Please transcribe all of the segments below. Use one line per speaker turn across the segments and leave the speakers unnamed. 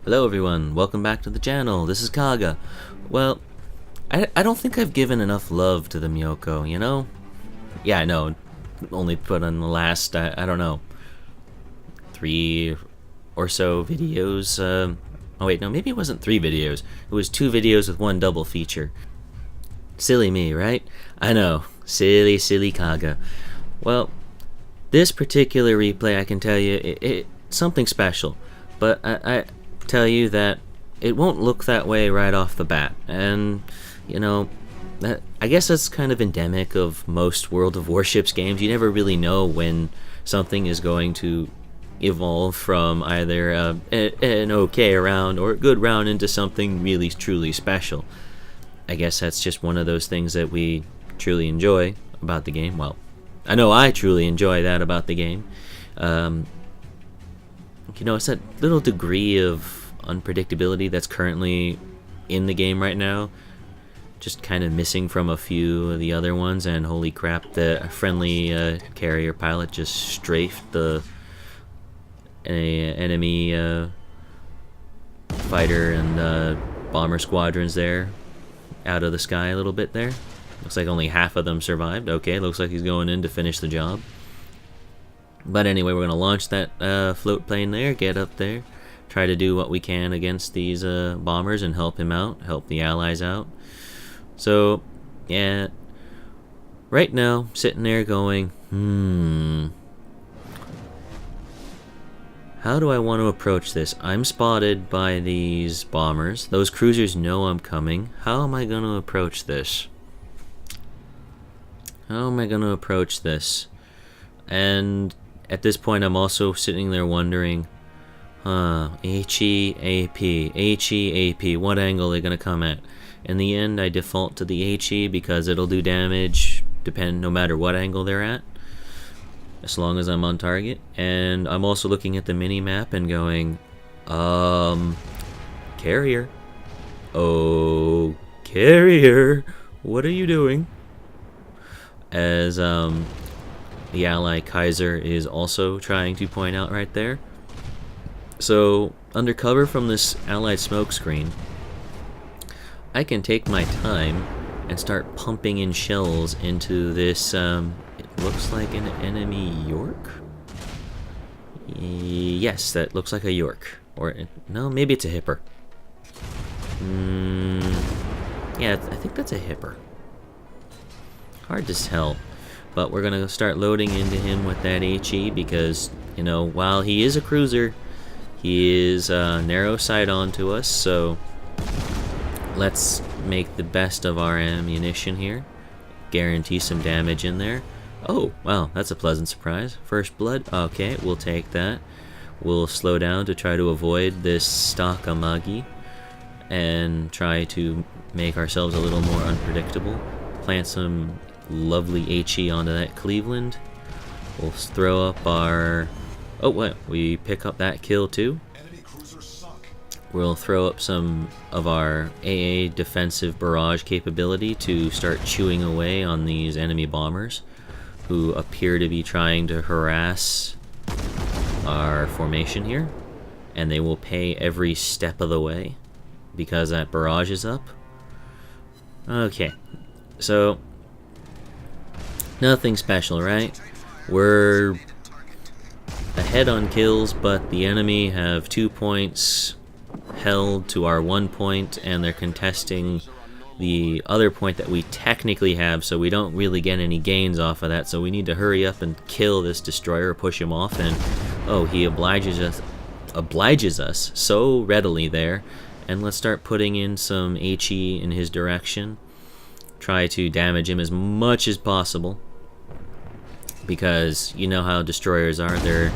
Hello everyone, welcome back to the channel. This is Kaga. Well, I don't think I've given enough love to the Myoko, you know? Yeah, I know. Only put on the last, I don't know, 3 or so videos. Oh wait, no, maybe it wasn't 3 videos. It was 2 videos with 1 double feature. Silly me, right? I know. Silly Kaga. Well, this particular replay, I can tell you, it's something special. But I tell you that it won't look that way right off the bat. And, you know, I guess that's kind of endemic of most World of Warships games. You never really know when something is going to evolve from either an okay round or a good round into something really truly special. I guess that's just one of those things that we truly enjoy about the game. Well, I know I truly enjoy that about the game. You know, it's that little degree of unpredictability that's currently in the game right now, just kind of missing from a few of the other ones. And holy crap, the friendly carrier pilot just strafed the enemy fighter and bomber squadrons there out of the sky a little bit there. Looks like only half of them survived. Okay, looks like he's going in to finish the job. But anyway, we're going to launch that float plane there, get up there, try to do what we can against these bombers and help him out, help the allies out. So, yeah, right now, sitting there going, how do I want to approach this? I'm spotted by these bombers. Those cruisers know I'm coming. How am I going to approach this? How am I going to approach this? And at this point, I'm also sitting there wondering, HE, what angle are they going to come at? In the end, I default to the HE because it'll do damage no matter what angle they're at, as long as I'm on target. And I'm also looking at the mini-map and going, carrier. Oh, carrier, what are you doing? As, the ally Kaiser is also trying to point out right there. So, under cover from this allied smoke screen, I can take my time and start pumping in shells into this, it looks like an enemy York? Yes, that looks like a York. Or, no, maybe it's a Hipper. Yeah, I think that's a Hipper. Hard to tell. But we're going to start loading into him with that HE because, you know, while he is a cruiser, he is narrow sight onto us. So let's make the best of our ammunition here. Guarantee some damage in there. Oh, wow, that's a pleasant surprise. First blood. Okay, we'll take that. We'll slow down to try to avoid this stock Amagi and try to make ourselves a little more unpredictable. Plant some lovely HE onto that Cleveland. We'll throw up our... Oh, what? We pick up that kill too. We'll throw up some of our AA defensive barrage capability to start chewing away on these enemy bombers who appear to be trying to harass our formation here. And they will pay every step of the way because that barrage is up. Okay, so nothing special, right? We're ahead on kills, but the enemy have 2 points held to our 1 point, and they're contesting the other point that we technically have, so we don't really get any gains off of that. So we need to hurry up and kill this destroyer, push him off, and oh, he obliges us so readily there. And let's start putting in some HE in his direction. Try to damage him as much as possible, because you know how destroyers are. They're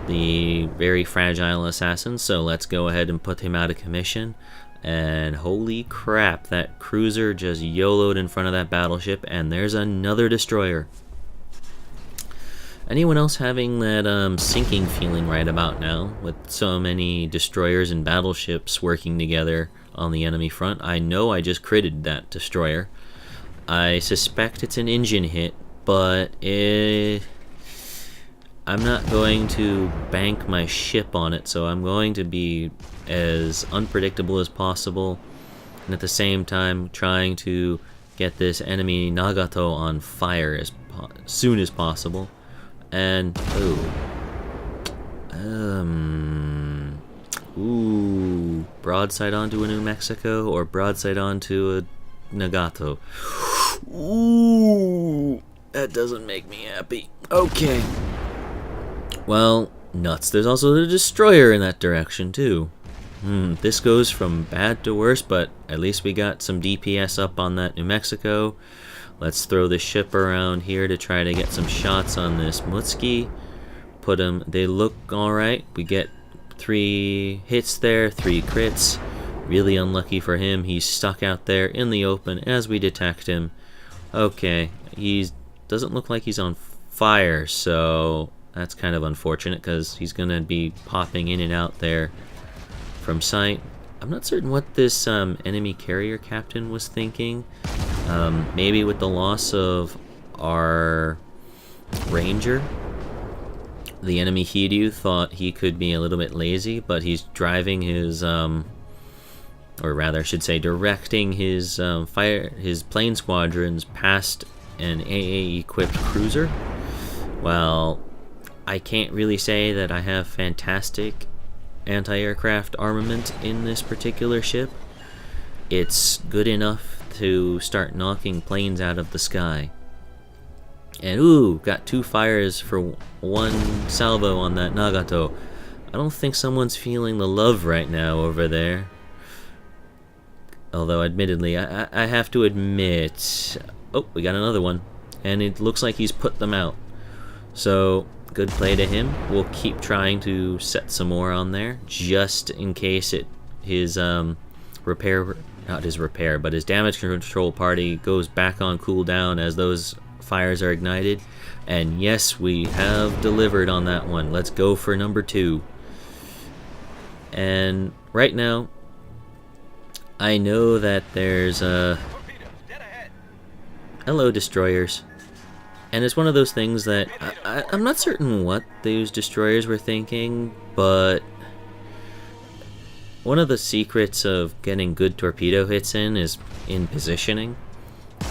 the very fragile assassins. So let's go ahead and put him out of commission. And holy crap, that cruiser just YOLO'd in front of that battleship, and there's another destroyer. Anyone else having that sinking feeling right about now, with so many destroyers and battleships working together on the enemy front? I know I just critted that destroyer. I suspect it's an engine hit, but I'm not going to bank my ship on it, so I'm going to be as unpredictable as possible, and at the same time trying to get this enemy Nagato on fire as soon as possible. And broadside onto a New Mexico or broadside onto a Nagato. Ooh, that doesn't make me happy. Okay. Well, nuts. There's also the destroyer in that direction too. This goes from bad to worse, but at least we got some DPS up on that New Mexico. Let's throw the ship around here to try to get some shots on this Mutsuki. Put them, they look alright. We get 3 hits there, 3 crits. Really unlucky for him. He's stuck out there in the open as we detect him. Okay, he doesn't look like he's on fire, so that's kind of unfortunate because he's going to be popping in and out there from sight. I'm not certain what this enemy carrier captain was thinking. Maybe with the loss of our ranger, the enemy Hiryu thought he could be a little bit lazy, but he's driving his, or rather I should say directing his his plane squadrons past an AA equipped cruiser. Well, I can't really say that I have fantastic anti-aircraft armament in this particular ship. It's good enough to start knocking planes out of the sky. And ooh, got 2 fires for 1 salvo on that Nagato. I don't think someone's feeling the love right now over there. Although admittedly, I have to admit, oh, we got another one. And it looks like he's put them out. So good play to him. We'll keep trying to set some more on there, just in case his damage control party goes back on cooldown as those fires are ignited. And yes, we have delivered on that one. Let's go for number 2. And right now, I know that there's hello, destroyers. And it's one of those things that I'm not certain what those destroyers were thinking, but one of the secrets of getting good torpedo hits in is in positioning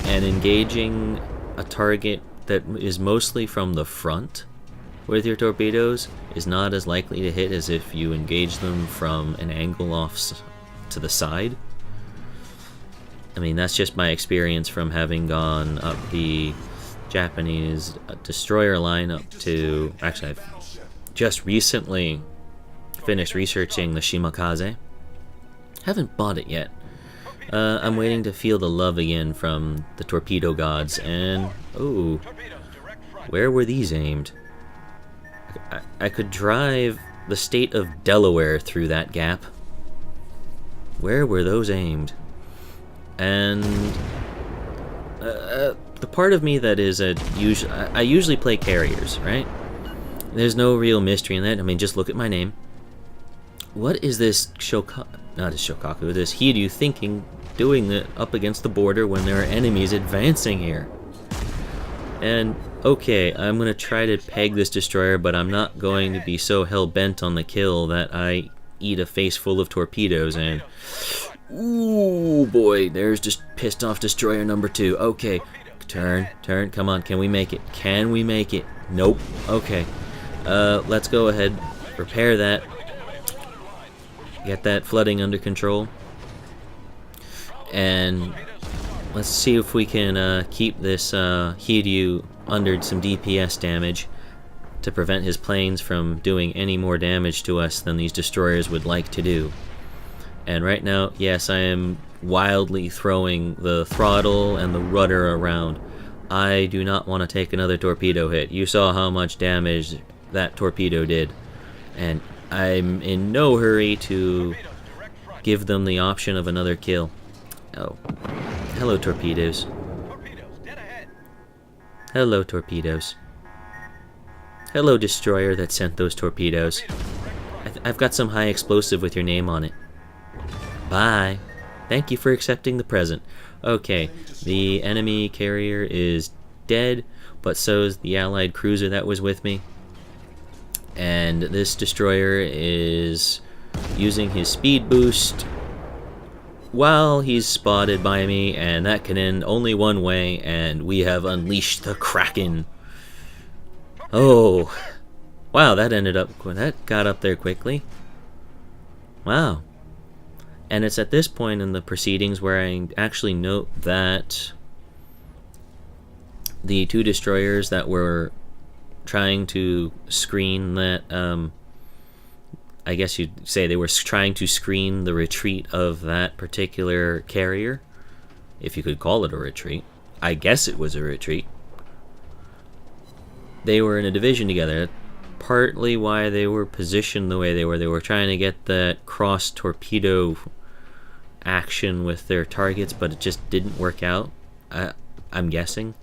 and engaging a target that is mostly from the front with your torpedoes is not as likely to hit as if you engage them from an angle off to the side. I mean, that's just my experience from having gone up the Japanese destroyer line up to... Actually, I've just recently finished researching the Shimakaze. Haven't bought it yet. I'm waiting to feel the love again from the torpedo gods, and... ooh, where were these aimed? I could drive the state of Delaware through that gap. Where were those aimed? And... the part of me that is I usually play carriers, right? There's no real mystery in that. I mean, just look at my name. What is this Shokaku, this Hiryu thinking, doing it up against the border when there are enemies advancing here? And, okay, I'm going to try to peg this destroyer, but I'm not going to be so hell-bent on the kill that I eat a face full of torpedoes and... ooh, boy, there's just pissed off destroyer number 2. Okay, turn, come on, can we make it? Can we make it? Nope. Okay, let's go ahead, repair that, get that flooding under control, and let's see if we can keep this Hiryu under some DPS damage to prevent his planes from doing any more damage to us than these destroyers would like to do. And right now, yes, I am wildly throwing the throttle and the rudder around. I do not want to take another torpedo hit. You saw how much damage that torpedo did. And I'm in no hurry to give them the option of another kill. Oh. Hello, torpedoes. Hello, torpedoes. Hello, destroyer that sent those torpedoes. I've got some high explosive with your name on it. Bye. Thank you for accepting the present. Okay, the enemy carrier is dead, but so is the allied cruiser that was with me. And this destroyer is using his speed boost while he's spotted by me, and that can end only one way, and we have unleashed the Kraken. Oh, wow, that got up there quickly. Wow. And it's at this point in the proceedings where I actually note that the two destroyers that were trying to screen that, I guess you'd say they were trying to screen the retreat of that particular carrier, if you could call it a retreat. I guess it was a retreat. They were in a division together. Partly why they were positioned the way they were. They were trying to get that cross torpedo action with their targets, but it just didn't work out. I'm guessing.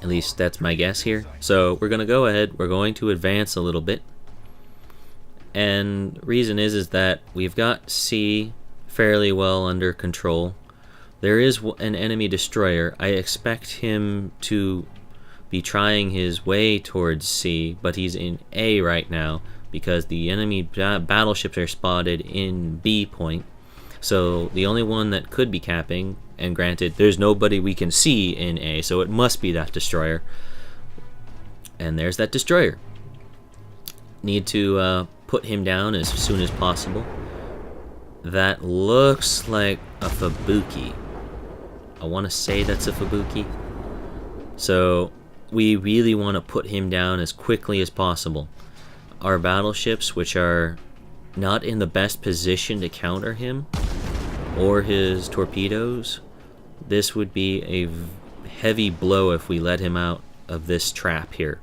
At least that's my guess here. So we're going to go ahead. We're going to advance a little bit. And reason is that we've got C fairly well under control. There is an enemy destroyer. I expect him to be trying his way towards C, but he's in A right now because the enemy battleships are spotted in B point. So the only one that could be capping, and granted, there's nobody we can see in A, so it must be that destroyer. And there's that destroyer. Need to put him down as soon as possible. That looks like a Fubuki. I want to say that's a Fubuki. So we really want to put him down as quickly as possible. Our battleships, which are not in the best position to counter him or his torpedoes, this would be a heavy blow if we let him out of this trap here.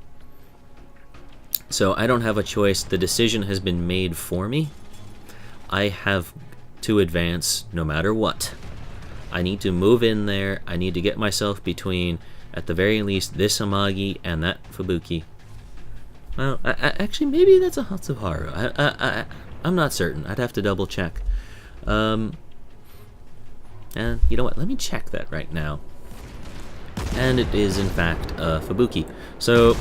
So I don't have a choice. The decision has been made for me. I have to advance no matter what. I need to move in there. I need to get myself between, at the very least, this Amagi and that Fubuki. Well, actually, maybe that's a Hatsuharu. I'm not certain. I'd have to double check. And you know what? Let me check that right now. And it is, in fact, a Fubuki. So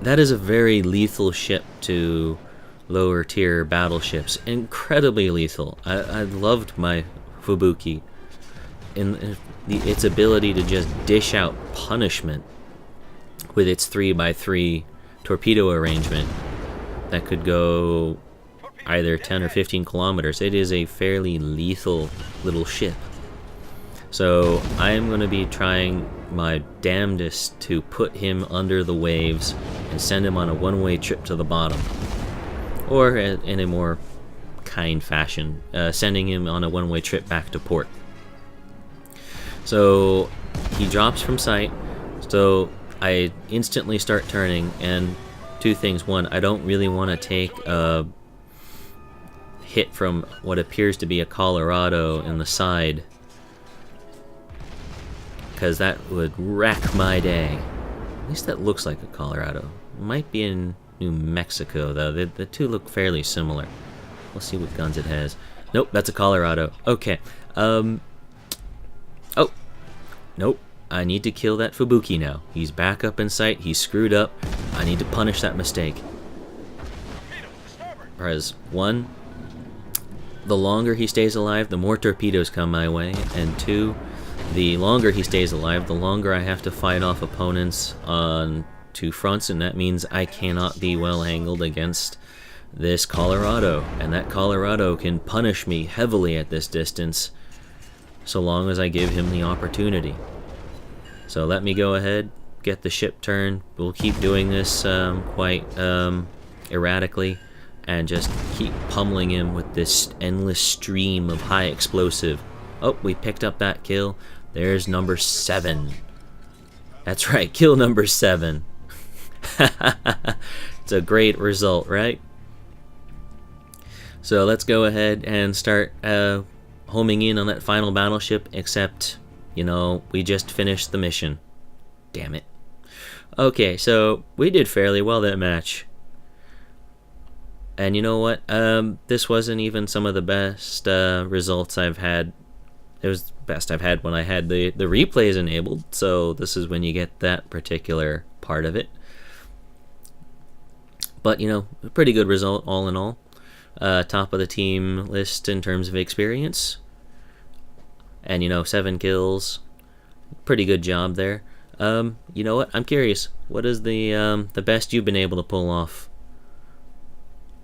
that is a very lethal ship to lower tier battleships. Incredibly lethal. I loved my Fubuki in its ability to just dish out punishment with its 3x3 torpedo arrangement that could go either 10 or 15 kilometers. It is a fairly lethal little ship. So I am going to be trying my damnedest to put him under the waves and send him on a one-way trip to the bottom. Or in a more kind fashion, sending him on a one-way trip back to port. So he drops from sight. So I instantly start turning, and two things. One, I don't really want to take a hit from what appears to be a Colorado in the side, because that would wreck my day. At least that looks like a Colorado. It might be in New Mexico, though. The two look fairly similar. We'll see what guns it has. Nope, that's a Colorado. Okay. Oh. Nope. I need to kill that Fubuki now. He's back up in sight. He's screwed up. I need to punish that mistake. Whereas, one, the longer he stays alive, the more torpedoes come my way. And two, the longer he stays alive, the longer I have to fight off opponents on two fronts, and that means I cannot be well angled against this Colorado. And that Colorado can punish me heavily at this distance, so long as I give him the opportunity. So let me go ahead, get the ship turned. We'll keep doing this quite erratically, and just keep pummeling him with this endless stream of high explosive. Oh, we picked up that kill. There's number 7. That's right, kill number 7. It's a great result, right? So let's go ahead and start homing in on that final battleship, except, you know, we just finished the mission. Damn it. Okay, so we did fairly well that match. And you know what? This wasn't even some of the best results I've had. It was the best I've had when I had the replays enabled, so this is when you get that particular part of it. But, you know, a pretty good result all in all. Top of the team list in terms of experience. And, you know, 7 kills. Pretty good job there. You know what? I'm curious. What is the best you've been able to pull off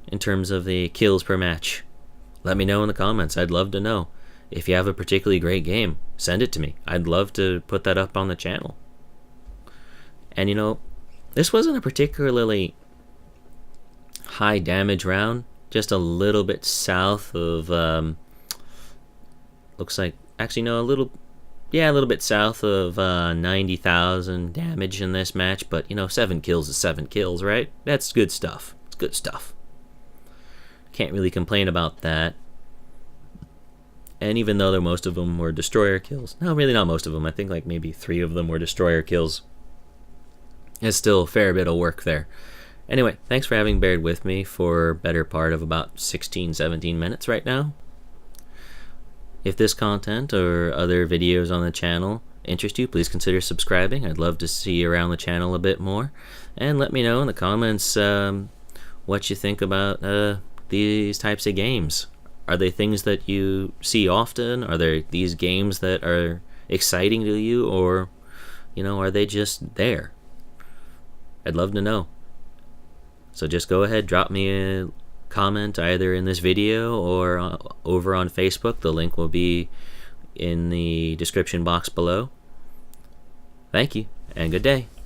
in terms of the kills per match? Let me know in the comments. I'd love to know. If you have a particularly great game, send it to me. I'd love to put that up on the channel. And, you know, this wasn't a particularly high damage round. Just a little bit south of, looks like, actually no, a little bit south of 90,000 damage in this match. But, you know, 7 kills is 7 kills, right? That's good stuff. It's good stuff. Can't really complain about that. And even though most of them were destroyer kills, no, really not most of them. I think like maybe 3 of them were destroyer kills. It's still a fair bit of work there. Anyway, thanks for having bared with me for better part of about 16-17 minutes right now. If this content or other videos on the channel interest you, please consider subscribing. I'd love to see you around the channel a bit more. And let me know in the comments what you think about these types of games. Are they things that you see often? Are there these games that are exciting to you? Or, you know, are they just there? I'd love to know. So just go ahead, drop me a comment either in this video or over on Facebook. The link will be in the description box below. Thank you, and good day.